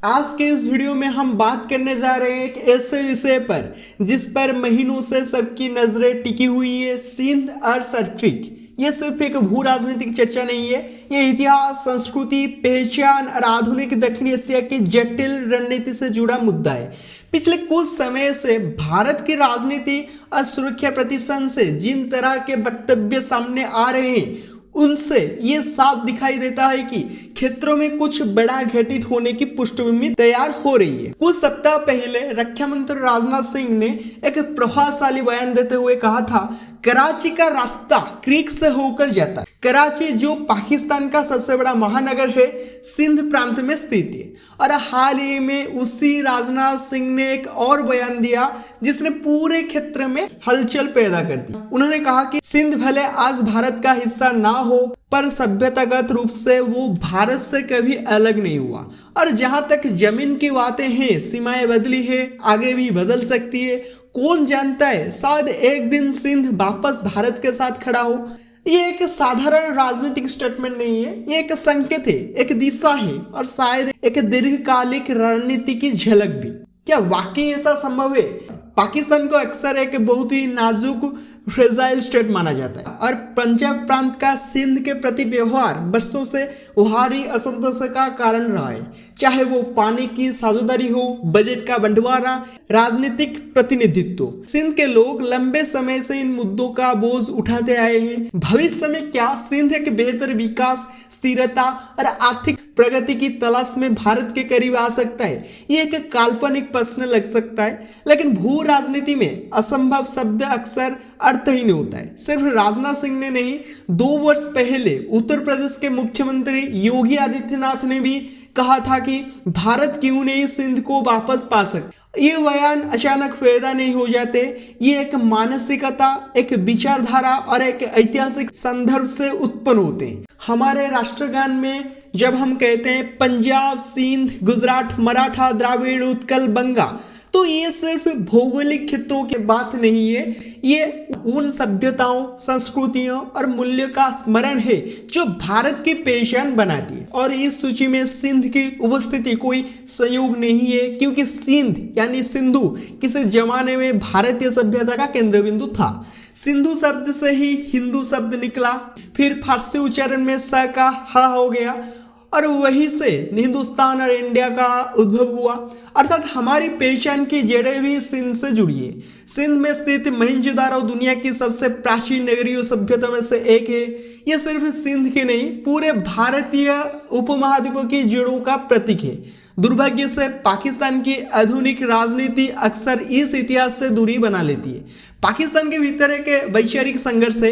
आज के इस वीडियो में हम बात करने जा रहे हैं एक ऐसे विषय पर जिस पर महीनों से सबकी नजरें टिकी हुई है, सिंध और सरक्रिक। यह सिर्फ एक भू राजनीतिक चर्चा नहीं है, यह इतिहास, संस्कृति, पहचान और आधुनिक दक्षिण एशिया की जटिल रणनीति से जुड़ा मुद्दा है। पिछले कुछ समय से भारत की राजनीति और सुरक्षा प्रतिष्ठान से जिन तरह के वक्तव्य सामने आ रहे हैं उनसे ये साफ दिखाई देता है कि क्षेत्रों में कुछ बड़ा घटित होने की पृष्ठभूमि तैयार हो रही है। कुछ सप्ताह पहले रक्षा मंत्री राजनाथ सिंह ने एक प्रभावशाली बयान देते हुए कहा था, कराची का रास्ता क्रीक से होकर जाता है। कराची जो पाकिस्तान का सबसे बड़ा महानगर है, सिंध प्रांत में स्थित है। और हाल ही में उसी राजनाथ सिंह ने एक और बयान दिया जिसने पूरे क्षेत्र में हलचल पैदा कर दी। उन्होंने कहा कि सिंध भले आज भारत का हिस्सा ना हो, पर सभ्यतागत रूप से वो भारत से कभी अलग नहीं हुआ। और जहां तक जमीन की बातें हैं, सीमाएं बदली है, आगे भी बदल सकती है। कौन जानता है, शायद एक दिन सिंध वापस भारत के साथ खड़ा हो। ये एक साधारण राजनीतिक स्टेटमेंट नहीं है, ये एक संकेत है, एक दिशा है और शायद एक दीर्घकालिक रणनीति की झलक भी। क्या वाकई ऐसा संभव है? पाकिस्तान को अक्सर एक बहुत ही नाजुक फ्रेजाइल स्टेट माना जाता है और पंजाब प्रांत का सिंध के प्रति व्यवहार वर्षों से भारी असंतोष का कारण रहा है। चाहे वो पानी की साझेदारी हो, बजट का बंटवारा, राजनीतिक प्रतिनिधित्व, सिंध के लोग लंबे समय से इन मुद्दों का बोझ उठाते आए हैं। भविष्य में क्या सिंध एक बेहतर विकास, स्थिरता और आर्थिक प्रगति की तलाश में भारत के करीब आ सकता है? ये एक काल्पनिक प्रश्न लग सकता है, लेकिन भू राजनीति में असंभव शब्द अक्सर अर्थहीन होता है। सिर्फ राजनाथ सिंह ने नहीं, 2 वर्ष पहले उत्तर प्रदेश के मुख्यमंत्री योगी आदित्यनाथ ने भी कहा था कि भारत क्यों नहीं सिंध को वापस पा सकता। ये बयान अचानक पैदा नहीं हो जाते, ये एक मानसिकता, एक विचारधारा और एक ऐतिहासिक संदर्भ से उत्पन्न होते हैं। हमारे राष्ट्रगान में जब हम कहते हैं पंजाब, सिंध, गुजरात, मराठा, द्राविड़, उत्कल, बंगा, तो ये सिर्फ भौगोलिक क्षेत्रों की बात नहीं है, ये उन सभ्यताओं, संस्कृतियों और मूल्यों का स्मरण है जो भारत की पहचान बनाती है। और इस सूची में सिंध की उपस्थिति कोई संयोग नहीं है, क्योंकि सिंध यानी सिंधु किसी जमाने में भारतीय सभ्यता का केंद्र बिंदु था। सिंधु शब्द से ही हिंदू शब्द निकला, फिर फारसी उच्चारण में स का ह हो गया और वहीं से हिंदुस्तान और इंडिया का उद्भव हुआ। अर्थात हमारी पहचान की जड़ें भी सिंध से जुड़ी है। सिंध में स्थित मोहनजोदड़ो दुनिया की सबसे प्राचीन नगरीय सभ्यता में से एक है। यह सिर्फ सिंध के नहीं, पूरे भारतीय उपमहाद्वीप की जड़ों का प्रतीक है। दुर्भाग्य से पाकिस्तान की आधुनिक राजनीति अक्सर इस इतिहास से दूरी बना लेती है। पाकिस्तान के भीतर एक वैचारिक संघर्ष है,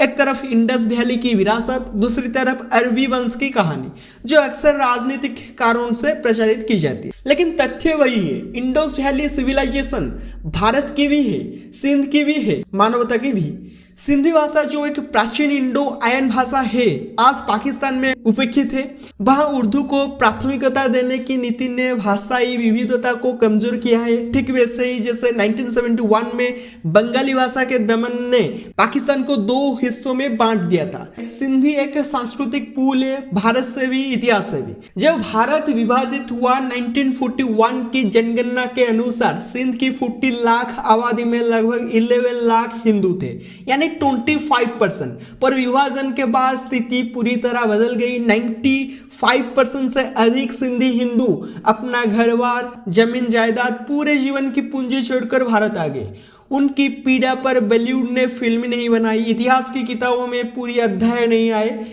एक तरफ इंडस वैली की विरासत, दूसरी तरफ अरबी वंश की कहानी, जो अक्सर राजनीतिक कारणों से प्रचारित की जाती है। लेकिन तथ्य वही है, इंडस वैली सिविलाइजेशन भारत की भी है, सिंध की भी है, मानवता की भी। सिंधी भाषा जो एक प्राचीन इंडो आयन भाषा है, आज पाकिस्तान में उपेक्षित है। वहां उर्दू को प्राथमिकता देने की नीति ने भाषाई विविधता को कमजोर किया है। ठीक वैसे ही जैसे 1971 में बंगाली भाषा के दमन ने पाकिस्तान को 2 हिस्सों में बांट दिया था। सिंधी एक सांस्कृतिक पूल है, भारत से भी, इतिहास से भी। जब भारत विभाजित हुआ 1941 की जनगणना के अनुसार सिंध की 40 लाख आबादी में लगभग 11 लाख हिंदू थे, यानी 25%। पर विभाजन के बाद स्थिति पूरी तरह बदल गई। 95% से अधिक सिंधी हिंदू अपना घर-बार, जमीन जायदाद, पूरे जीवन की पूंजी छोड़कर भारत आ गए। उनकी पीड़ा पर बॉलीवुड ने फिल्म नहीं बनाई, इतिहास की किताबों में पूरी अध्याय नहीं आए।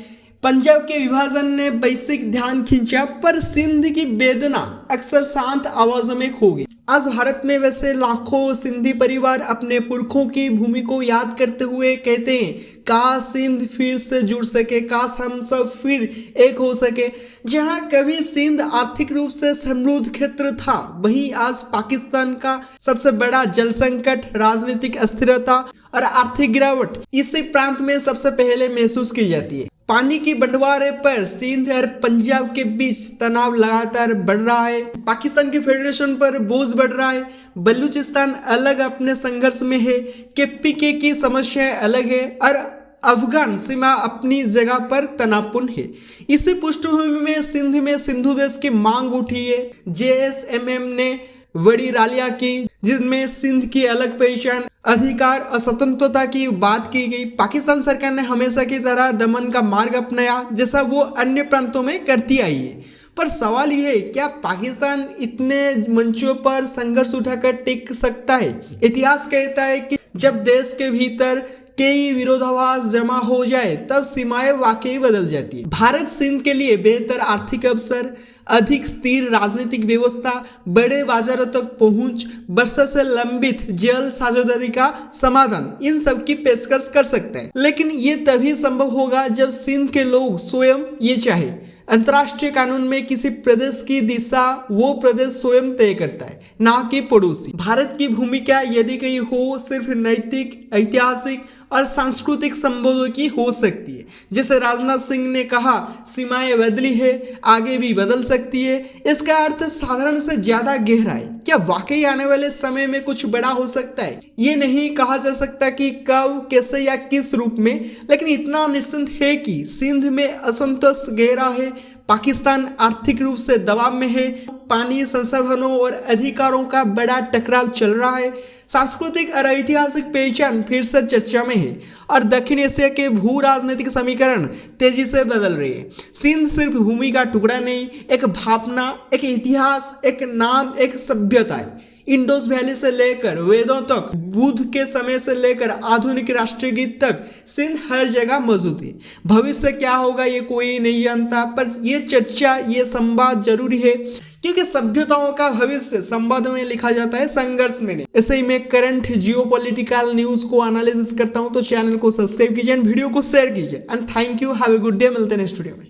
पंजाब के विभाजन ने वैश्विक ध्यान खींचा, पर सिंध की वेदना अक्सर शांत आवाजों में खो गई। आज भारत में वैसे लाखों सिंधी परिवार अपने पुरखों की भूमि को याद करते हुए कहते हैं, काश सिंध फिर से जुड़ सके, काश हम सब फिर एक हो सके। जहां कभी सिंध आर्थिक रूप से समृद्ध क्षेत्र था, वहीं आज पाकिस्तान का सबसे बड़ा जल संकट, राजनीतिक अस्थिरता और आर्थिक गिरावट इसी प्रांत में सबसे पहले महसूस की जाती है। पानी की बंटवारे पर सिंध और पंजाब के बीच तनाव लगातार बढ़ रहा है। पाकिस्तान की फेडरेशन पर बोझ बढ़ रहा है। बलूचिस्तान अलग अपने संघर्ष में है, केपीके की समस्या अलग है और अफगान सीमा अपनी जगह पर तनावपूर्ण है। इसी पृष्ठभूमि में सिंध में सिंधु देश की मांग उठी है। JSMM ने बड़ी रैलियां की जिसमें सिंध की अलग पहचान, अधिकार और स्वतंत्रता की बात की गई। पाकिस्तान सरकार ने हमेशा की तरह दमन का मार्ग अपनाया जैसा वो अन्य प्रांतों में करती आई है। पर सवाल यह है, क्या पाकिस्तान इतने मंचों पर संघर्ष उठाकर टिक सकता है? इतिहास कहता है कि जब देश के भीतर कई विरोधाभास जमा हो जाए तब सीमाएं वाकई बदल जाती है। भारत सिंध के लिए बेहतर आर्थिक अवसर, अधिक स्थिर राजनीतिक व्यवस्था, बड़े बाजारों तक पहुंच, वर्षों से लंबित जल साझेदारी का समाधान, इन सब की पेशकश कर सकता है। लेकिन ये तभी संभव होगा जब सिंध के लोग स्वयं ये चाहे। अंतर्राष्ट्रीय कानून में किसी प्रदेश की दिशा वो प्रदेश स्वयं तय करता है, ना कि पड़ोसी। भारत की भूमिका यदि कहीं हो सिर्फ नैतिक, ऐतिहासिक और सांस्कृतिक संबंधों की हो सकती है। जैसे राजनाथ सिंह ने कहा, सीमाएं बदली है, आगे भी बदल सकती है। इसका अर्थ साधारण से ज्यादा गहरा है। क्या वाकई आने वाले समय में कुछ बड़ा हो सकता है? ये नहीं कहा जा सकता कि कब, कैसे या किस रूप में, लेकिन इतना निश्चित है कि सिंध में असंतोष गहरा है। पाकिस्तान आर्थिक रूप से दबाव में है। पानी, संसाधनों और अधिकारों का बड़ा टकराव चल रहा है। सांस्कृतिक और ऐतिहासिक पहचान फिर से चर्चा में है और दक्षिण एशिया के भू राजनीतिक समीकरण तेजी से बदल रहे हैं। सिंध सिर्फ भूमि का टुकड़ा नहीं, एक भावना, एक इतिहास, एक नाम, एक सभ्यता है। इंडोस वैली से लेकर वेदों तक, बुद्ध के समय से लेकर आधुनिक राष्ट्रीय गीत तक सिंध हर जगह मौजूद है। भविष्य क्या होगा ये कोई नहीं जानता, पर ये चर्चा, ये संवाद जरूरी है, क्योंकि सभ्यताओं का भविष्य संवाद में लिखा जाता है, संघर्ष में नहीं। ऐसे ही मैं करंट जियोपॉलिटिकल न्यूज को एनालिसिस करता हूं, तो चैनल को सब्सक्राइब कीजिए एंड वीडियो को शेयर कीजिए। And thank you, have a good day. मिलते हैं नेक्स्ट वीडियो में।